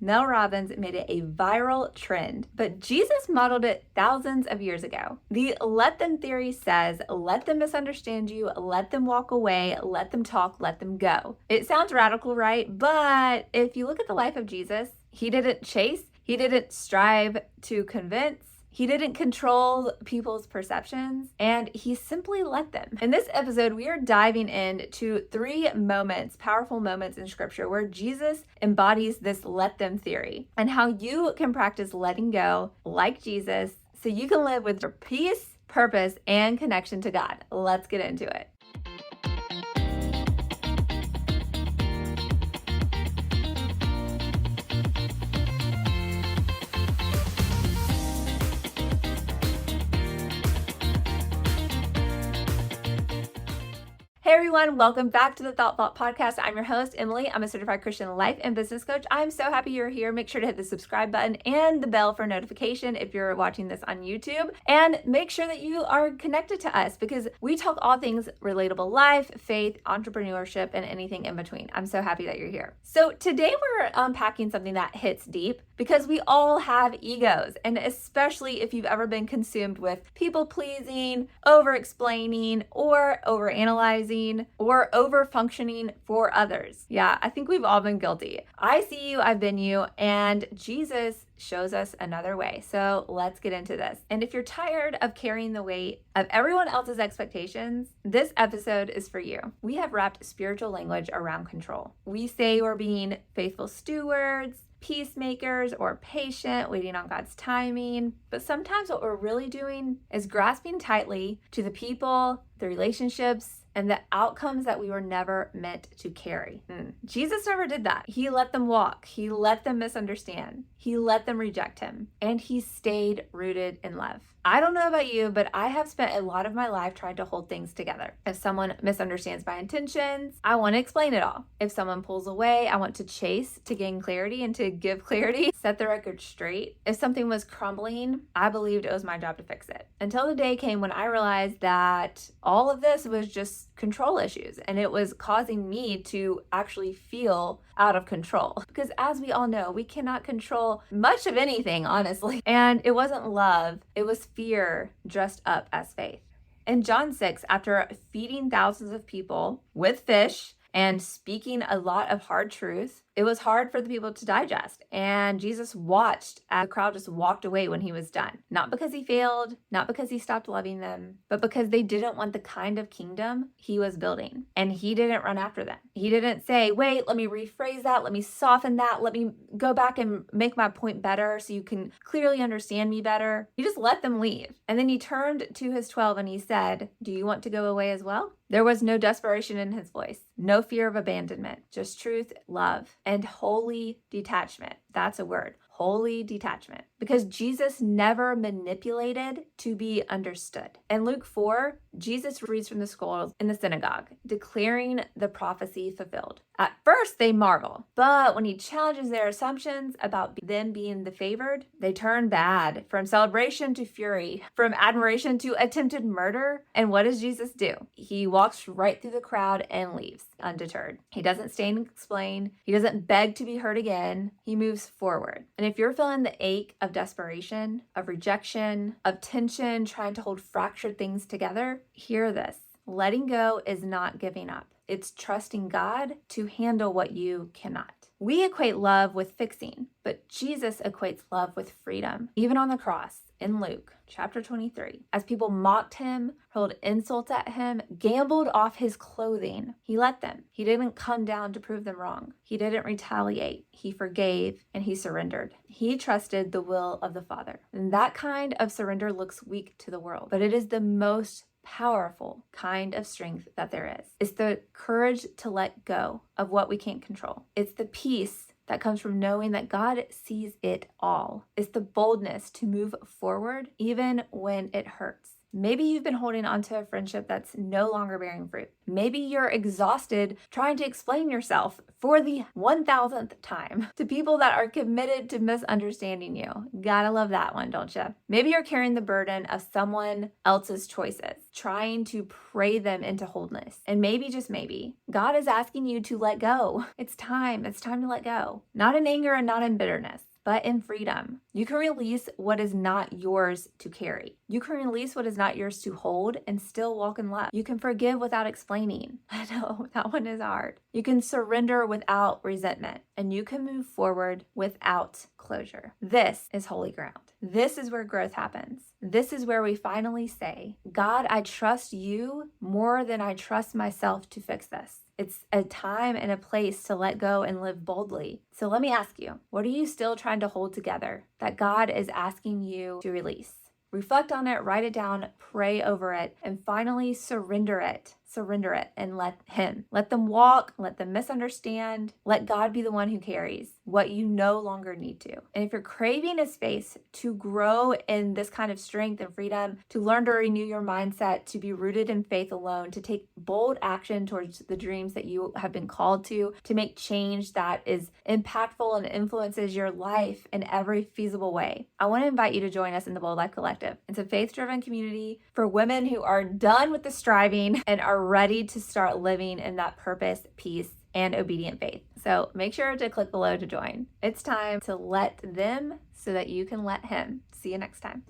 Mel Robbins made it a viral trend, but Jesus modeled it thousands of years ago. The let them theory says, let them misunderstand you, let them walk away, let them talk, let them go. It sounds radical, right? But if you look at the life of Jesus, he didn't chase, he didn't strive to convince, he didn't control people's perceptions, and he simply let them. In this episode, we are diving into 3 moments, powerful moments in scripture where Jesus embodies this let them theory and how you can practice letting go like Jesus so you can live with peace, purpose, and connection to God. Let's get into it. Hey everyone, welcome back to the Thought Vault Podcast. I'm your host, Emily. I'm a certified Christian life and business coach. I'm so happy you're here. Make sure to hit the subscribe button and the bell for notification if you're watching this on YouTube. And make sure that you are connected to us because we talk all things relatable life, faith, entrepreneurship, and anything in between. I'm so happy that you're here. So today we're unpacking something that hits deep because we all have egos. And especially if you've ever been consumed with people pleasing, over-explaining, or over-analyzing, or over functioning for others. Yeah, I think we've all been guilty. I see you, I've been you, and Jesus shows us another way. So let's get into this. And if you're tired of carrying the weight of everyone else's expectations, this episode is for you. We have wrapped spiritual language around control. We say we're being faithful stewards, peacemakers, or patient, waiting on God's timing. But sometimes what we're really doing is grasping tightly to the people, the relationships, and the outcomes that we were never meant to carry. Jesus never did that. He let them walk. He let them misunderstand. He let them reject him. And he stayed rooted in love. I don't know about you, but I have spent a lot of my life trying to hold things together. If someone misunderstands my intentions, I want to explain it all. If someone pulls away, I want to chase to gain clarity and to give clarity, set the record straight. If something was crumbling, I believed it was my job to fix it. Until the day came when I realized that all of this was just control issues and it was causing me to actually feel out of control. Because as we all know, we cannot control much of anything, honestly. And it wasn't love, it was fear dressed up as faith. In John 6, after feeding thousands of people with fish and speaking a lot of hard truth, it was hard for the people to digest. And Jesus watched as the crowd just walked away when he was done. Not because he failed, not because he stopped loving them, but because they didn't want the kind of kingdom he was building. And he didn't run after them. He didn't say, wait, let me rephrase that. Let me soften that. Let me go back and make my point better so you can clearly understand me better. He just let them leave. And then he turned to his 12 and he said, do you want to go away as well? There was no desperation in his voice, no fear of abandonment, just truth, love, and holy detachment. That's a word. Holy detachment. Because Jesus never manipulated to be understood. In Luke 4, Jesus reads from the scrolls in the synagogue, declaring the prophecy fulfilled. At first, they marvel, but when he challenges their assumptions about them being the favored, they turn bad, from celebration to fury, from admiration to attempted murder. And what does Jesus do? He walks right through the crowd and leaves, undeterred. He doesn't stay and explain. He doesn't beg to be heard again. He moves forward. And if you're feeling the ache of desperation, of rejection, of tension, trying to hold fractured things together, hear this. Letting go is not giving up. It's trusting God to handle what you cannot. We equate love with fixing, but Jesus equates love with freedom. Even on the cross, in Luke chapter 23, as people mocked him, hurled insults at him, gambled off his clothing, he let them. He didn't come down to prove them wrong. He didn't retaliate. He forgave and he surrendered. He trusted the will of the Father. And that kind of surrender looks weak to the world, but it is the most powerful kind of strength that there is. It's the courage to let go of what we can't control. It's the peace that comes from knowing that God sees it all. It's the boldness to move forward even when it hurts. Maybe you've been holding on to a friendship that's no longer bearing fruit. Maybe you're exhausted trying to explain yourself for the 1000th time to people that are committed to misunderstanding you. Gotta love that one, don't you? Maybe you're carrying the burden of someone else's choices, trying to pray them into wholeness. And maybe, just maybe, God is asking you to let go. It's time. It's time to let go. Not in anger and not in bitterness, but in freedom. You can release what is not yours to carry. You can release what is not yours to hold and still walk in love. You can forgive without explaining. I know that one is hard. You can surrender without resentment, and you can move forward without closure. This is holy ground. This is where growth happens. This is where we finally say, God, I trust you more than I trust myself to fix this. It's a time and a place to let go and live boldly. So let me ask you, what are you still trying to hold together that God is asking you to release? Reflect on it, write it down, pray over it, and finally surrender it. Surrender it and let Him. Let them walk, let them misunderstand. Let God be the one who carries what you no longer need to. And if you're craving a space to grow in this kind of strength and freedom, to learn to renew your mindset, to be rooted in faith alone, to take bold action towards the dreams that you have been called to make change that is impactful and influences your life in every feasible way, I want to invite you to join us in the Bold Life Collective. It's a faith-driven community for women who are done with the striving and are ready to start living in that purpose, peace, and obedient faith. So make sure to click below to join. It's time to let them so that you can let Him. See you next time.